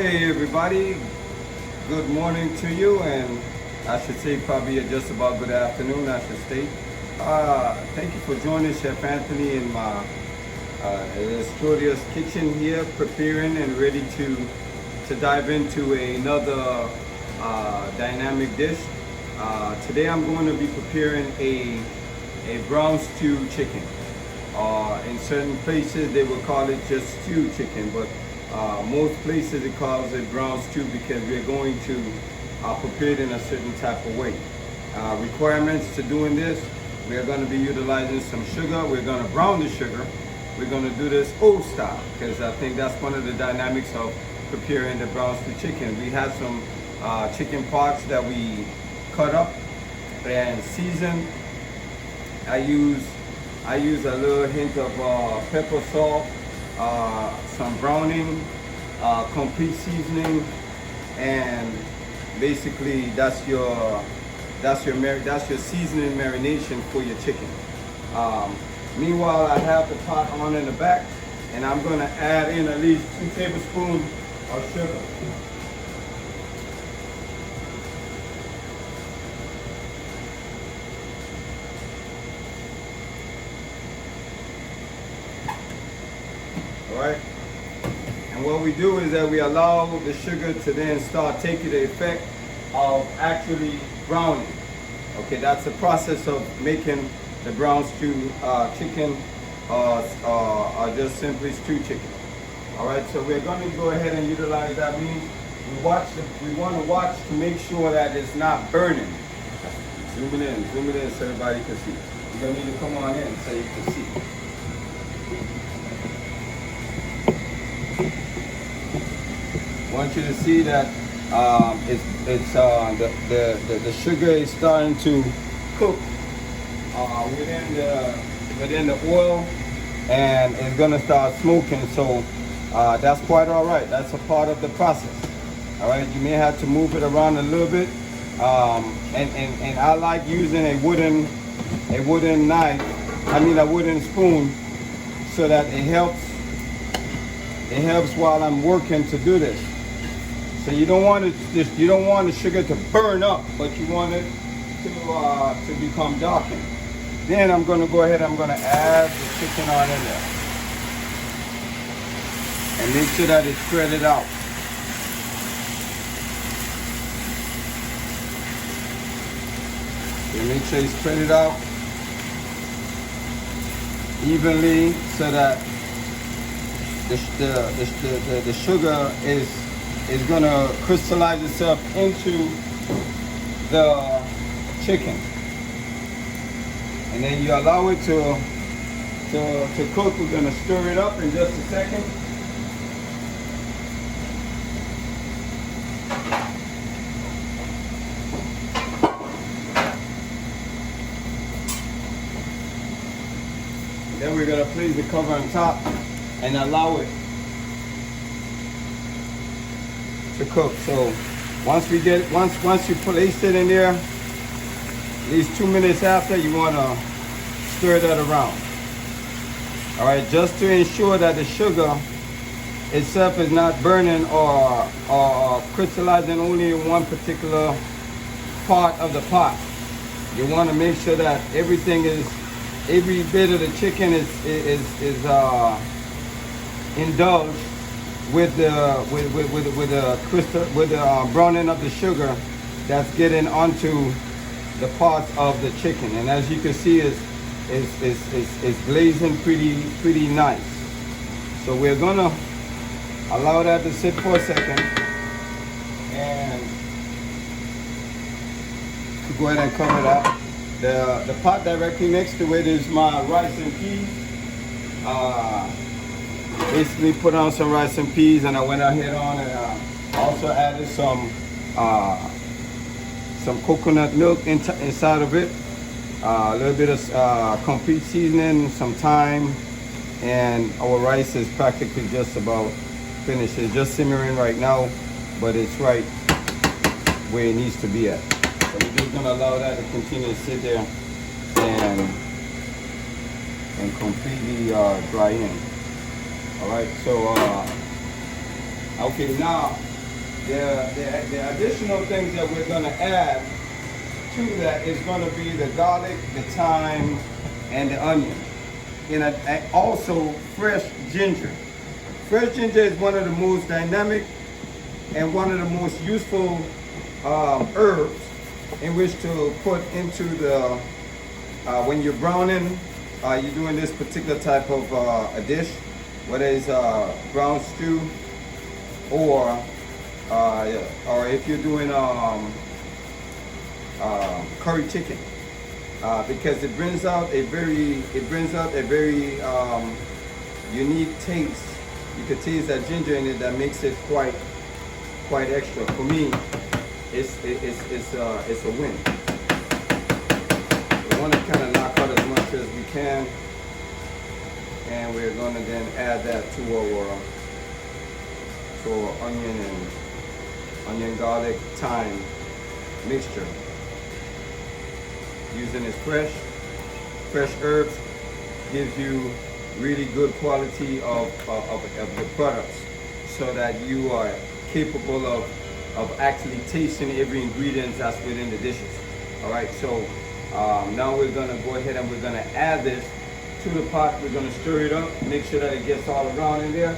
Hey everybody, good morning to you, and I should say probably just about good afternoon, I should state. Thank you for joining Chef Anthony in my studious kitchen here, preparing and ready to dive into another dynamic dish. Today I'm going to be preparing a brown stew chicken. In certain places they will call it just stew chicken, but most places it calls it brown stew because we're going to prepare it in a certain type of way. Requirements to doing this: we are going to be utilizing some sugar. We're going to brown the sugar. We're going to do this old style because I think that's one of the dynamics of preparing the brown stew chicken. We had some chicken parts that we cut up and seasoned. I use a little hint of pepper, salt, some browning, complete seasoning, and basically that's your seasoning marination for your chicken. Meanwhile, I have the pot on in the back, and I'm going to add in at least 2 tablespoons of sugar. Alright, and what we do is that we allow the sugar to then start taking the effect of actually browning. Okay, that's the process of making the brown stew chicken or just simply stew chicken. Alright, so we're going to go ahead and utilize that. Means we want to watch to make sure that it's not burning. Zoom it in so everybody can see. You're going to need to come on in so you can see. I want you to see that the sugar is starting to cook within the oil, and it's gonna start smoking. So that's quite all right. That's a part of the process. All right, you may have to move it around a little bit, and I like using a wooden knife. I mean a wooden spoon, so that it helps while I'm working to do this. So you don't want the sugar to burn up, but you want it to become darkened. Then I'm going to go ahead. I'm going to add the chicken on in there, and make sure that it's spread out. So make sure you spread it out evenly, so that the sugar is going to crystallize itself into the chicken, and then you allow it to cook. We're going to stir it up in just a second. Then we're going to place the cover on top and allow it to cook. So once you place it in there, at least 2 minutes after, you want to stir that around. All right, just to ensure that the sugar itself is not burning or crystallizing only in one particular part of the pot. You want to make sure that every bit of the chicken is indulged with the browning of the sugar that's getting onto the parts of the chicken. And as you can see, it's glazing pretty nice. So we're gonna allow that to sit for a second, and to go ahead and cover that. The pot directly next to it is my rice and peas. Basically put on some rice and peas, and I went ahead on and also added some coconut milk inside of it, a little bit of complete seasoning, some thyme, and our rice is practically just about finished. It's just simmering right now, but it's right where it needs to be at. So we're just gonna allow that to continue to sit there and completely dry in. All right, so okay, now The additional things that we're going to add to that is going to be the garlic, the thyme, and the onion. And also fresh ginger. Fresh ginger is one of the most dynamic and one of the most useful herbs in which to put into the, when you're browning, you're doing this particular type of a dish, whether it's brown stew or if you're doing curry chicken, because it brings out a very unique taste. You can taste that ginger in it that makes it quite extra. For me, it's a win. We want to kind of knock out as much as we can, and we're going to then add that to our onion, garlic, thyme mixture. Using this fresh herbs gives you really good quality of the products, so that you are capable of actually tasting every ingredient that's within the dishes. All right, so now we're gonna go ahead and we're gonna add this to the pot. We're gonna stir it up, make sure that it gets all around in there.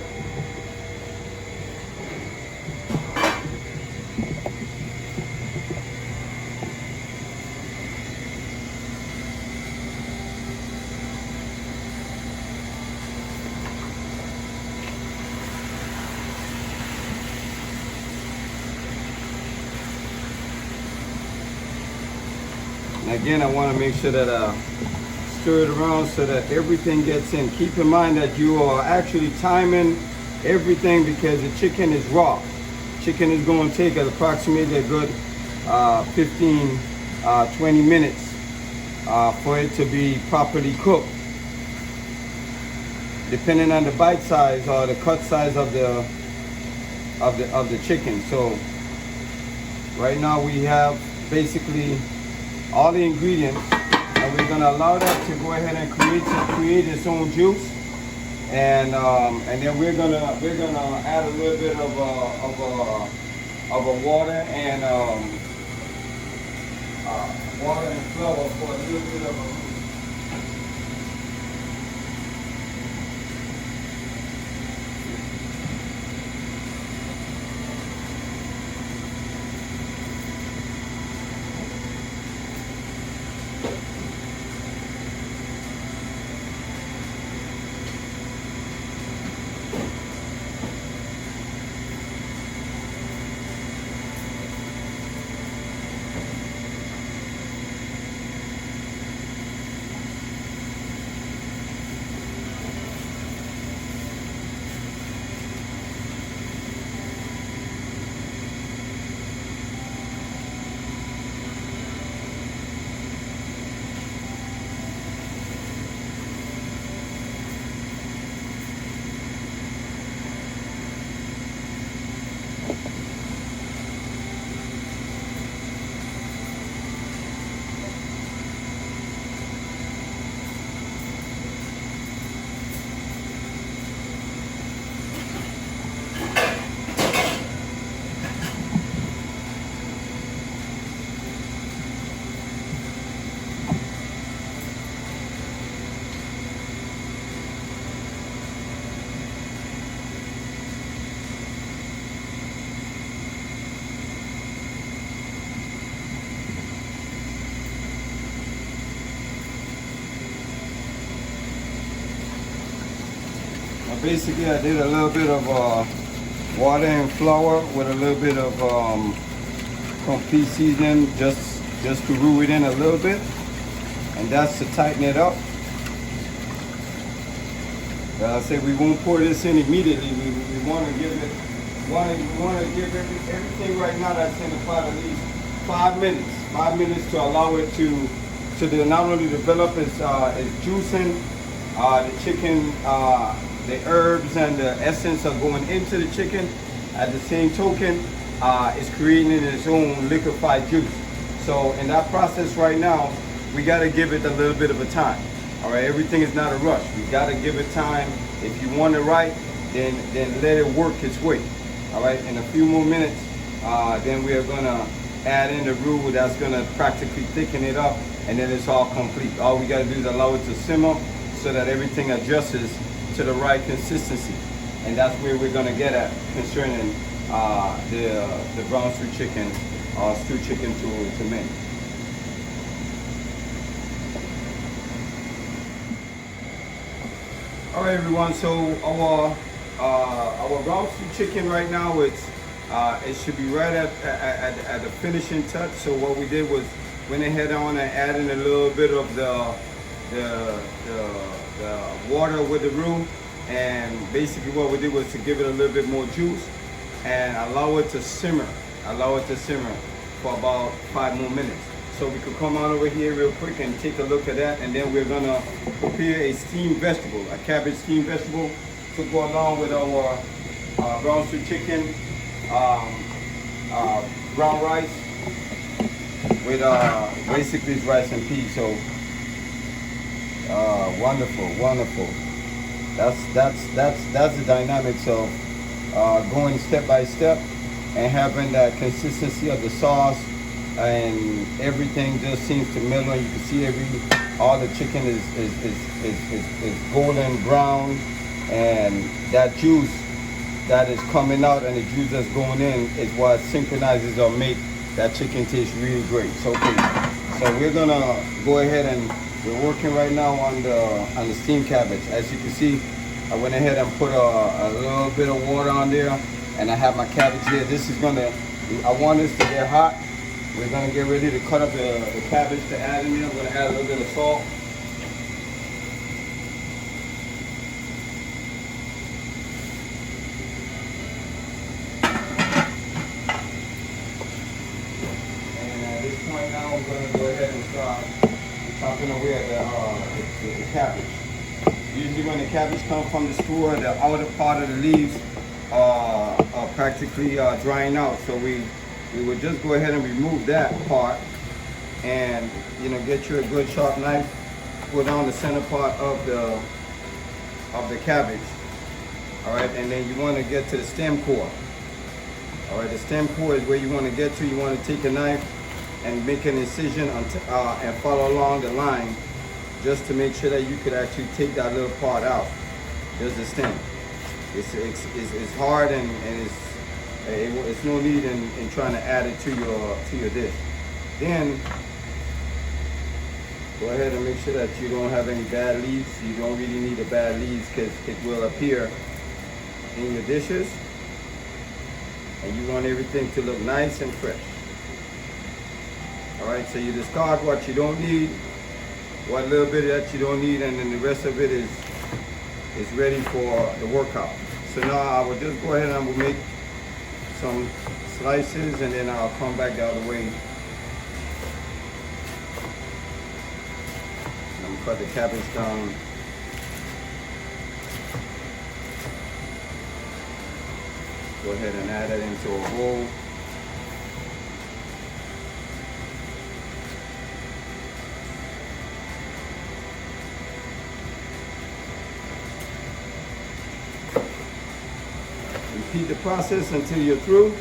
And again, I want to make sure that stir it around so that everything gets in. Keep in mind that you are actually timing everything, because the chicken is raw. Chicken is going to take approximately a good 15, 20 minutes for it to be properly cooked, depending on the bite size or the cut size of the chicken. So right now we have basically all the ingredients, and we're gonna allow that to go ahead and create its own juice, and then we're gonna add a little bit of a water and flour for a little bit of a basically I did a little bit of water and flour with a little bit of complete seasoning, just to roux it in a little bit, and that's to tighten it up. As I said, we won't pour this in immediately. We want to give it, everything right now that's in the pot at least 5 minutes. 5 minutes to allow it to not only develop its juicing, the chicken, the herbs and the essence are going into the chicken. At the same token, it's creating its own liquefied juice. So in that process right now, we got to give it a little bit of a time. All right, everything is not a rush. We got to give it time. If you want it right, then let it work its way. All right, in a few more minutes, Then we are gonna add in the roux that's gonna practically thicken it up, and then it's all complete. All we gotta do is allow it to simmer so that everything adjusts to the right consistency. And that's where we're gonna get at concerning the brown stew chicken, stew chicken to make. All right, everyone. So our brown stew chicken right now, it should be right at the finishing touch. So what we did was went ahead on and added a little bit of the water with the roux, and basically what we did was to give it a little bit more juice and allow it to simmer. For about 5 more minutes. So we could come on over here real quick and take a look at that, and then we're gonna prepare a steamed vegetable, a cabbage steamed vegetable, to go along with our brown stew chicken, brown rice with basically rice and peas. So wonderful. That's the dynamics of going step by step and having that consistency of the sauce, and everything just seems to mellow. You can see all the chicken is golden brown, and that juice that is coming out and the juice that's going in is what synchronizes or make that chicken taste really great. So we're gonna go ahead, and we're working right now on the steamed cabbage. As you can see, I went ahead and put a little bit of water on there, and I have my cabbage here. I want this to get hot. We're gonna get ready to cut up the cabbage to add in there. I'm gonna add a little bit of salt. And at this point now, I'm gonna go ahead and start chopping away at the cabbage. Usually when the cabbage comes from the store, the outer part of the leaves are practically drying out. So we would just go ahead and remove that part, and get you a good sharp knife, put on the center part of the cabbage. All right, and then you want to get to the stem core. All right, the stem core is where you want to get to. You want to take a knife and make an incision and follow along the line, just to make sure that you could actually take that little part out. There's the stem. It's hard, and it's no need in trying to add it to your dish. Then go ahead and make sure that you don't have any bad leaves. You don't really need the bad leaves, because it will appear in your dishes, and you want everything to look nice and fresh. All right, so you discard what you don't need, what little bit that you don't need, and then the rest of it is ready for the workout. So now I will just go ahead and I will make some slices, and then I'll come back the other way. I'm gonna cut the cabbage down. Go ahead and add it into a bowl. Repeat the process until you're through,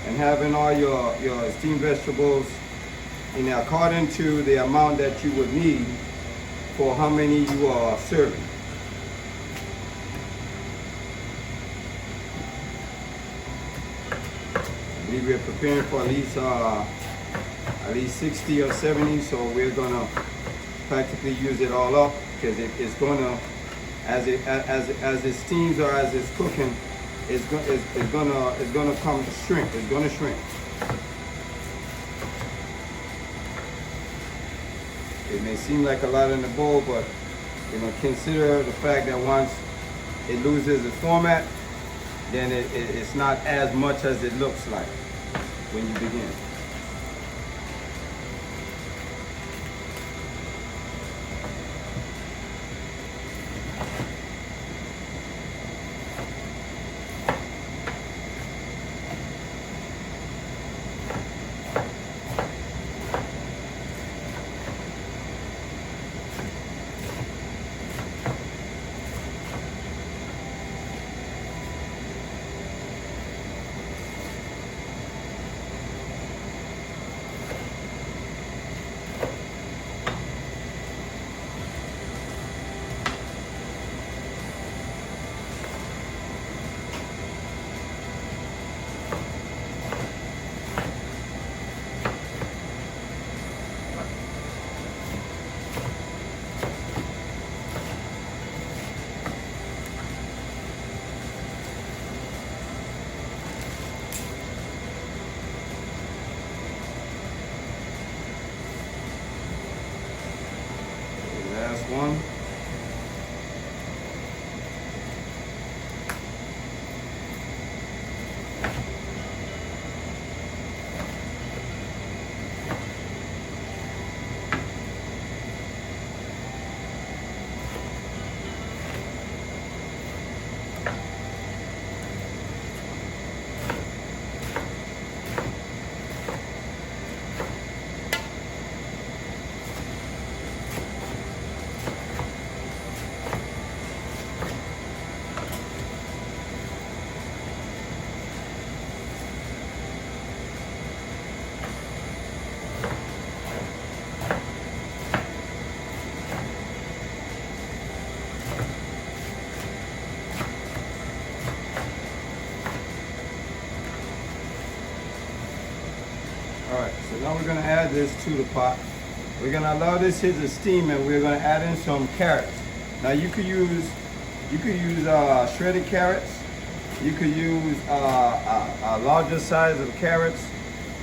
and having all your steamed vegetables in according to the amount that you would need for how many you are serving. I believe we're preparing for at least 60 or 70, so we're gonna practically use it all up, because it's gonna, as it steams or as it's cooking, it's gonna come to shrink. It's gonna shrink. It may seem like a lot in the bowl, but consider the fact that once it loses its format, then it's not as much as it looks like when you begin. one. Alright, so now we're going to add this to the pot. We're going to allow this here to steam, and we're going to add in some carrots. Now you could use shredded carrots. You could use a larger size of carrots.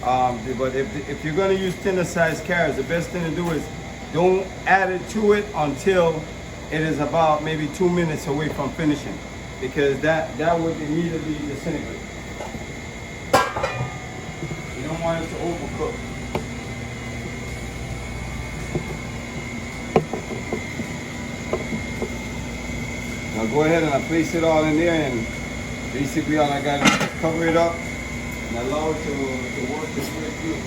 But if you're going to use thinner sized carrots, the best thing to do is don't add it to it until it is about maybe 2 minutes away from finishing, because that would immediately disintegrate. You don't want it to overcook. Now go ahead and I place it all in there, and basically all I got to do is cover it up and allow it to work its way through.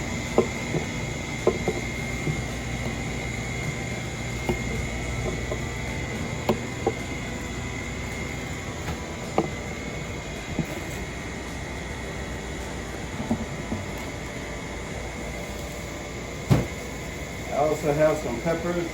I also have some peppers.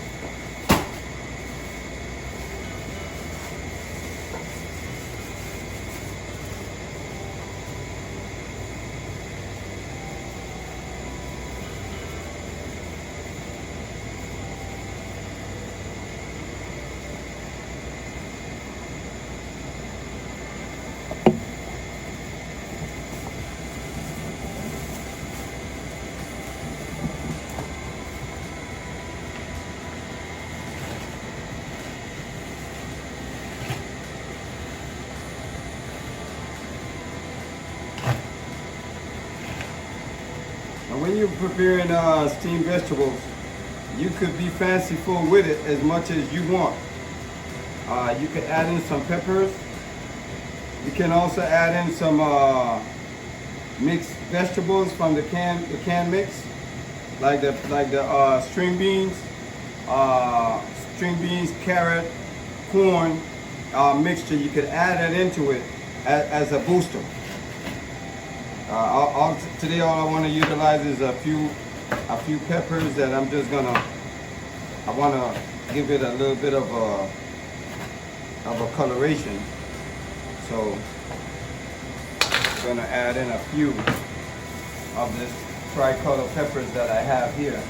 When you're preparing steamed vegetables, you could be fanciful with it as much as you want. You can add in some peppers. You can also add in some mixed vegetables from the canned mix, like the string beans, carrot, corn mixture. You could add that into it as a booster. Today all I want to utilize is a few peppers that I want to give it a little bit of a coloration. So I'm going to add in a few of this tricolor peppers that I have here.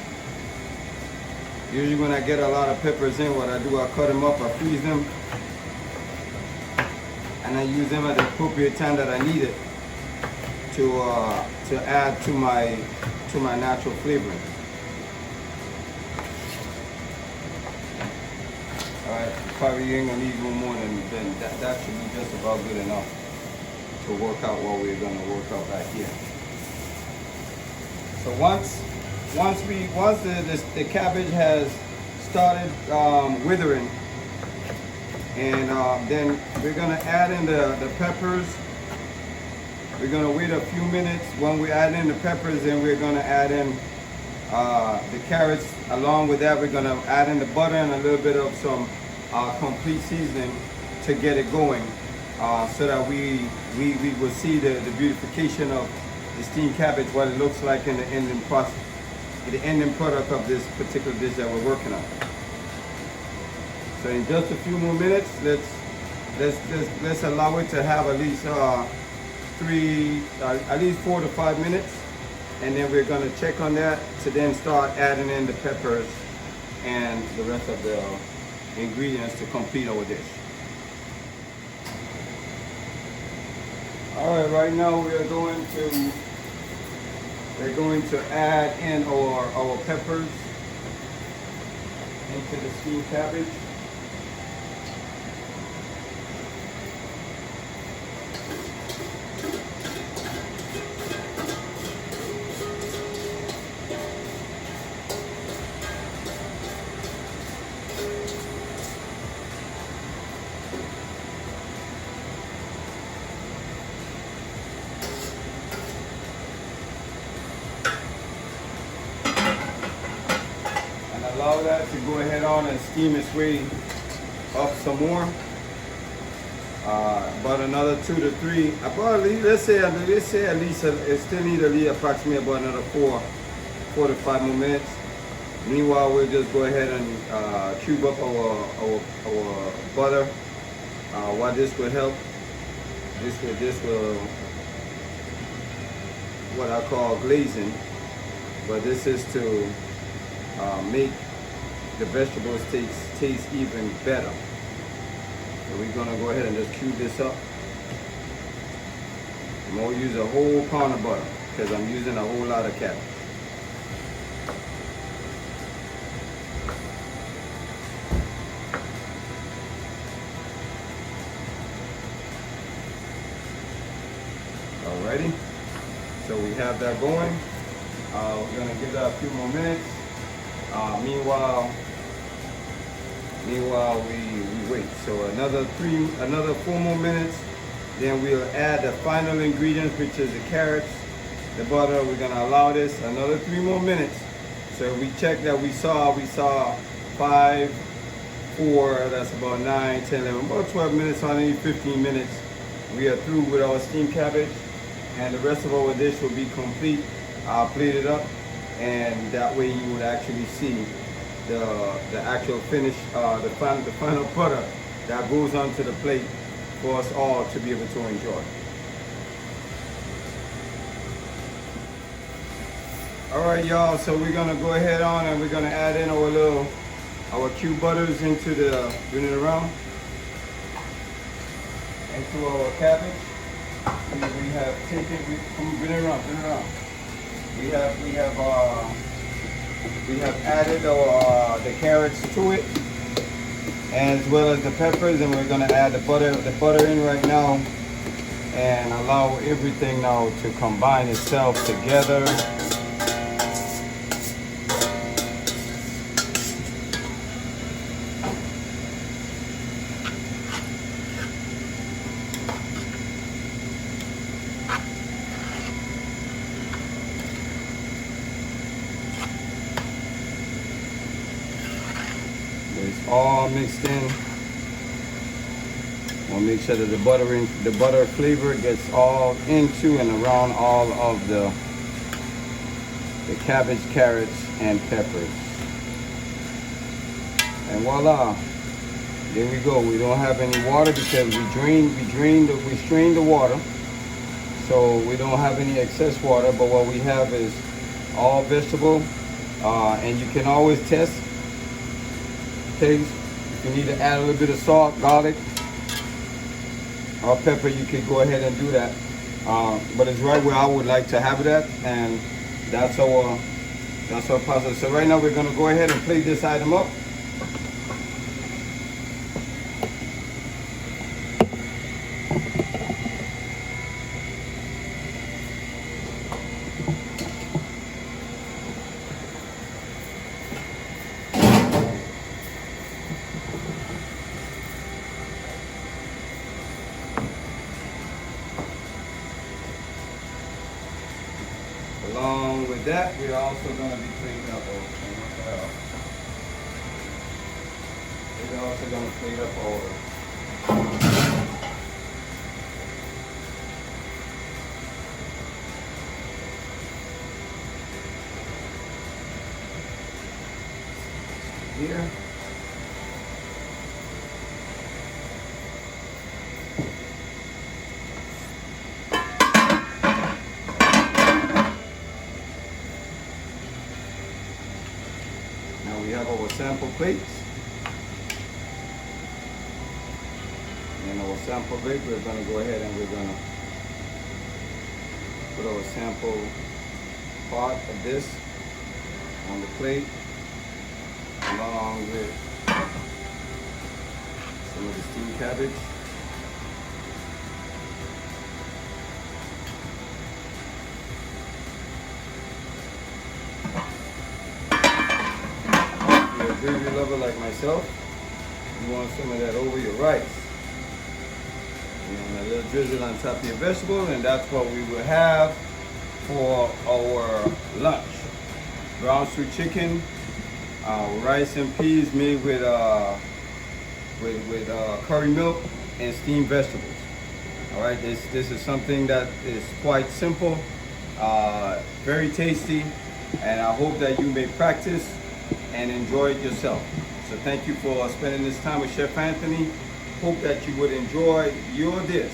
Usually when I get a lot of peppers in, what I do, I cut them up, I freeze them, and I use them at the appropriate time that I need it to add to my natural flavoring. Alright, probably ain't gonna need no more than that should be just about good enough to work out what we're gonna work out back here. So once the cabbage has started withering, and then we're gonna add in the peppers. We're gonna wait a few minutes. When we add in the peppers, then we're gonna add in the carrots. Along with that, we're gonna add in the butter and a little bit of some complete seasoning to get it going, so that we will see the beautification of the steamed cabbage, what it looks like in the ending process, the ending product of this particular dish that we're working on. So in just a few more minutes, let's allow it to have at least at least 4 to 5 minutes, and then we're going to check on that to then start adding in the peppers and the rest of the ingredients to complete our dish. All right, right now we're going to add in our peppers. into the steamed cabbage. Allow that to go ahead on and steam its way up some more. About another 2 to 3. About let's say at least it still need at least approximately about another 4 to 5 more minutes. Meanwhile, we'll just go ahead and cube up our butter. What this will help, this will what I call glazing, but this is to make the vegetables taste even better. So we're gonna go ahead and just cube this up. I'm gonna use a whole pound of butter because I'm using a whole lot of cabbage. Alrighty, so we have that going. We're gonna give that a few more minutes. Meanwhile, we wait. So another 4 more minutes. Then we'll add the final ingredients, which is the carrots, the butter. We're gonna allow this another 3 more minutes. So we check that we saw 5, 4. That's about 9, 10, 11, about 12 minutes. So I need 15 minutes. We are through with our steamed cabbage, and the rest of our dish will be complete. I'll plate it up, and that way you would actually see the actual finish, the final product that goes onto the plate for us all to be able to enjoy. All right, y'all. So we're gonna go ahead on and we're gonna add in our cube butters into bring it around into our cabbage. We have taken. Bring it around. We have added the carrots to it, as well as the peppers, and we're gonna add the butter in right now, and allow everything now to combine itself together. It's all mixed in. We'll make sure that the butter flavor gets all into and around all of the cabbage, carrots, and peppers. And voila, there we go. We don't have any water because we strained the water, so we don't have any excess water. But what we have is all vegetable, and you can always test. Okay, if you need to add a little bit of salt, garlic, or pepper, you could go ahead and do that. But it's right where I would like to have it at, and that's our process. So right now we're gonna go ahead and plate this item up. Along with that, we're also going to be cleaning up here. Now we have our sample plates. And our sample plate, we're going to go ahead and we're going to put our sample part of this on the plate. along with some of the steamed cabbage. If you're a gravy lover like myself, you want some of that over your rice. And a little drizzle on top of your vegetable, and that's what we will have for our lunch. Brown stew chicken, rice and peas made with curry milk and steamed vegetables. All right, this is something that is quite simple, very tasty, and I hope that you may practice and enjoy it yourself. So thank you for spending this time with Chef Anthony. Hope that you would enjoy your dish,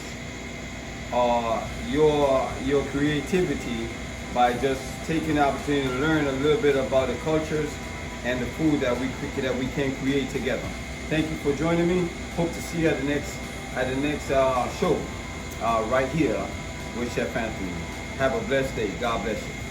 your creativity, by just taking the opportunity to learn a little bit about the cultures and the food that we can create together. Thank you for joining me. Hope to see you at the next show right here with Chef Anthony. Have a blessed day. God bless you.